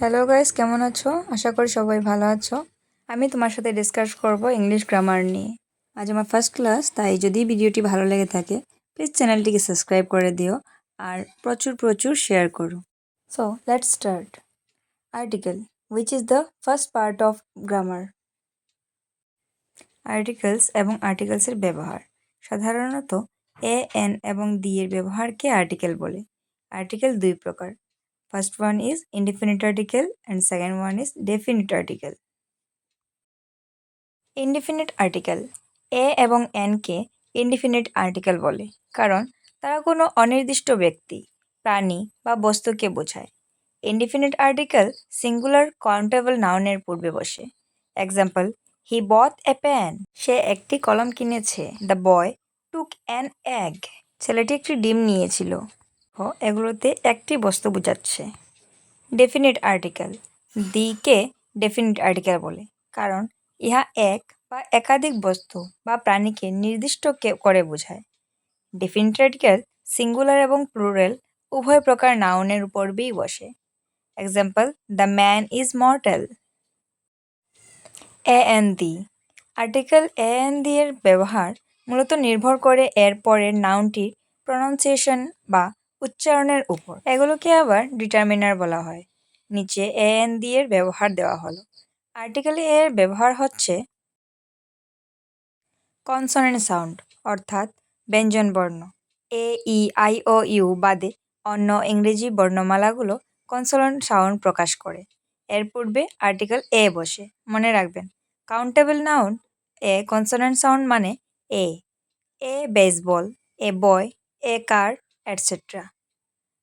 Hello guys, কেমন আছো? আশা করি সবাই ভালো আছো। আমি তোমার সাথে ডিসকাস করব ইংলিশ গ্রামার নিয়ে। আজ আমার ফার্স্ট ক্লাস, তাই যদি ভিডিওটি ভালো লেগে থাকে প্লিজ চ্যানেলটিকে সাবস্ক্রাইব করে দিও আর প্রচুর প্রচুর শেয়ার করো। So let's start. Article, which is the first part of grammar. Articles এবং আর্টিকেলসের ব্যবহার। সাধারণত এ, এন এবং দি এর ব্যবহারকে আর্টিকেল বলে। আর্টিকেল দুই প্রকার। First one is indefinite article and second one is definite article. Indefinite article এ এবং এন কে ইনডিফিনিট আর্টিকেল বলে, কারণ তারা কোনো অনির্দিষ্ট ব্যক্তি, প্রাণী বা বস্তুকে বোঝায়। ইনডিফিনিট আর্টিকেল সিঙ্গুলার কাউন্টেবল নাউনের পূর্বে বসে। Example, he bot a pen, সে একটি কলম কিনেছে। The boy took an egg, ছেলেটি একটি ডিম নিয়েছিল। এগুলোতে একটি বস্তু বোঝাচ্ছে। ডেফিনিট আর্টিকেল দিকে ডেফিনিট আর্টিকেল বলে, কারণ ইহা এক বা একাধিক বস্তু বা প্রাণীকে নির্দিষ্ট করে বোঝায়। ডেফিনিট আর্টিকেল সিঙ্গুলার এবং প্লুরাল উভয় প্রকার নাউনের উপরই বসে। Example, the man is mortal. A an the article a an the এর ব্যবহার মূলত নির্ভর করে এর পরের নাউনটির প্রনাউন্সিয়েশন বা উচ্চারণের উপর। এগুলোকে আবার ডিটারমিনার বলা হয়। নিচে এ এন দি এর ব্যবহার দেওয়া হলো। আর্টিকেলে এর ব্যবহার হচ্ছে কনসোনেন্ট সাউন্ড, অর্থাৎ ব্যঞ্জন বর্ণ। এ, ই, আই ও ইউ বাদে অন্য ইংরেজি বর্ণমালাগুলো কনসোনেন্ট সাউন্ড প্রকাশ করে। এর পূর্বে আর্টিকেল এ বসে। মনে রাখবেন, কাউন্টেবল নাউন এ কনসোনেন্ট সাউন্ড মানে এ বেসবল, এ বয়, এ কার, এটসেট্রা।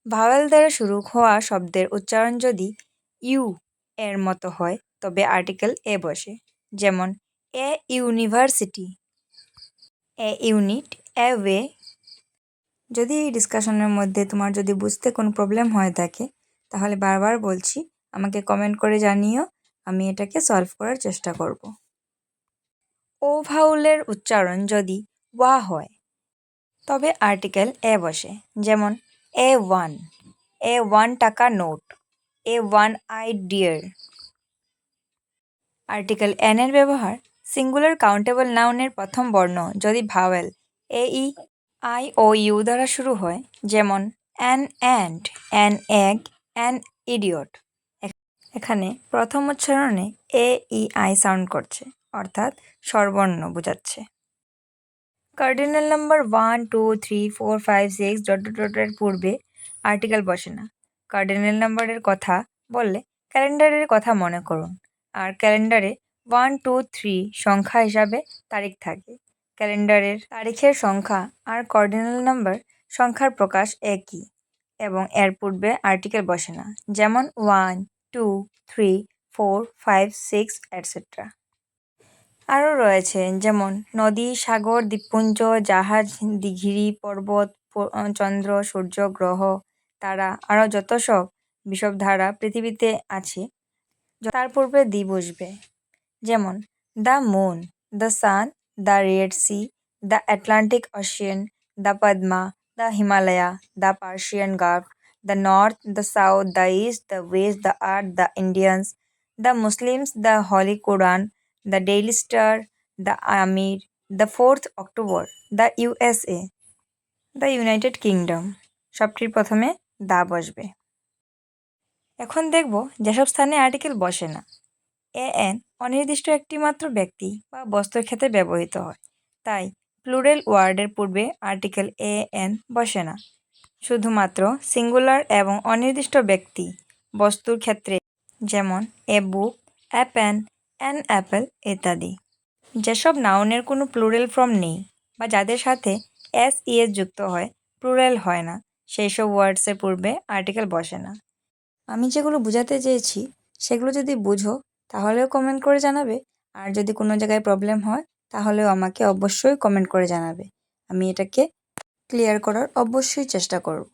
ভাওয়েল দ্বারা শুরু হওয়া শব্দের উচ্চারণ যদি ইউ এর মতো হয় তবে আর্টিকেল এ বসে। যেমন a university, A unit, a way. যদি এই ডিসকাশনের মধ্যে তোমার যদি বুঝতে কোনো প্রবলেম হয়ে থাকে তাহলে বারবার বলছি, আমাকে কমেন্ট করে জানিও, আমি এটাকে সলভ করার চেষ্টা করব। ও ভাউলের উচ্চারণ যদি ওয়া হয় তবে আর্টিকেল এ বসে। যেমন এ ওয়ান টাকা note, a one eyed deer. Article an এর ব্যবহার সিঙ্গুলার কাউন্টেবল নাউনের প্রথম বর্ণ যদি vowel A, E, I O U দ্বারা শুরু হয়। যেমন an ant, an egg, an idiot. এখানে প্রথম উচ্চারণে এ, ই, আই সাউন্ড করছে, অর্থাৎ স্বরবর্ণ বোঝাচ্ছে। কার্ডিনাল নাম্বার 1, 2, 3, 4, 5, 6 ডটের পূর্বে আর্টিকেল বসে না। কার্ডিনাল নাম্বারের কথা বললে ক্যালেন্ডারের কথা মনে করুন, আর ক্যালেন্ডারে 1, 2, 3 সংখ্যা হিসাবে তারিখ থাকে। ক্যালেন্ডারের তারিখের সংখ্যা আর কার্ডিনাল নাম্বার সংখ্যার প্রকাশ একই এবং এর পূর্বে আর্টিকেল বসে না। যেমন 1, 2, 3, 4, 5, 6 এটসেট্রা। আরও রয়েছে যেমন নদী, সাগর, দ্বীপপুঞ্জ, জাহাজ, দিঘি, পর্বত, চন্দ্র, সূর্য, গ্রহ, তারা, আরও যত সব বিষবধারা পৃথিবীতে আছে তার পূর্বে দি বসবে। যেমন the moon, the sun, the Red Sea, the Atlantic Ocean, the Padma, the Himalaya, the Persian Gulf, the north, the south, the east, the west, the earth, the Indians, the Muslims, the Holy Quran, the Daily Star, the Amir, the 4th October, the USA, the United Kingdom. সবটির প্রথমে the বসবে। এখন দেখব যেসব স্থানে article বসে না। A N অনির্দিষ্ট একটি মাত্র ব্যক্তি বা বস্তুর ক্ষেত্রে ব্যবহৃত হয়, তাই প্লুরাল ওয়ার্ডের পূর্বে আর্টিকেল এ এন বসে না। শুধুমাত্র সিঙ্গুলার এবং অনির্দিষ্ট ব্যক্তি, বস্তুর ক্ষেত্রে, যেমন এ বুক, এ পেন, অ্যান অ্যাপেল ইত্যাদি। যেসব নাউনের কোনো প্লুরাল ফর্ম নেই বা যাদের সাথে এস ইএস যুক্ত হয়, প্লুরাল হয় না, সেই সব ওয়ার্ডসের পূর্বে আর্টিকেল বসে না। আমি যেগুলো বোঝাতে চেয়েছি সেগুলো যদি বুঝো তাহলেও কমেন্ট করে জানাবে, আর যদি কোনো জায়গায় প্রবলেম হয় তাহলেও আমাকে অবশ্যই কমেন্ট করে জানাবে। আমি এটাকে ক্লিয়ার করার অবশ্যই চেষ্টা করব।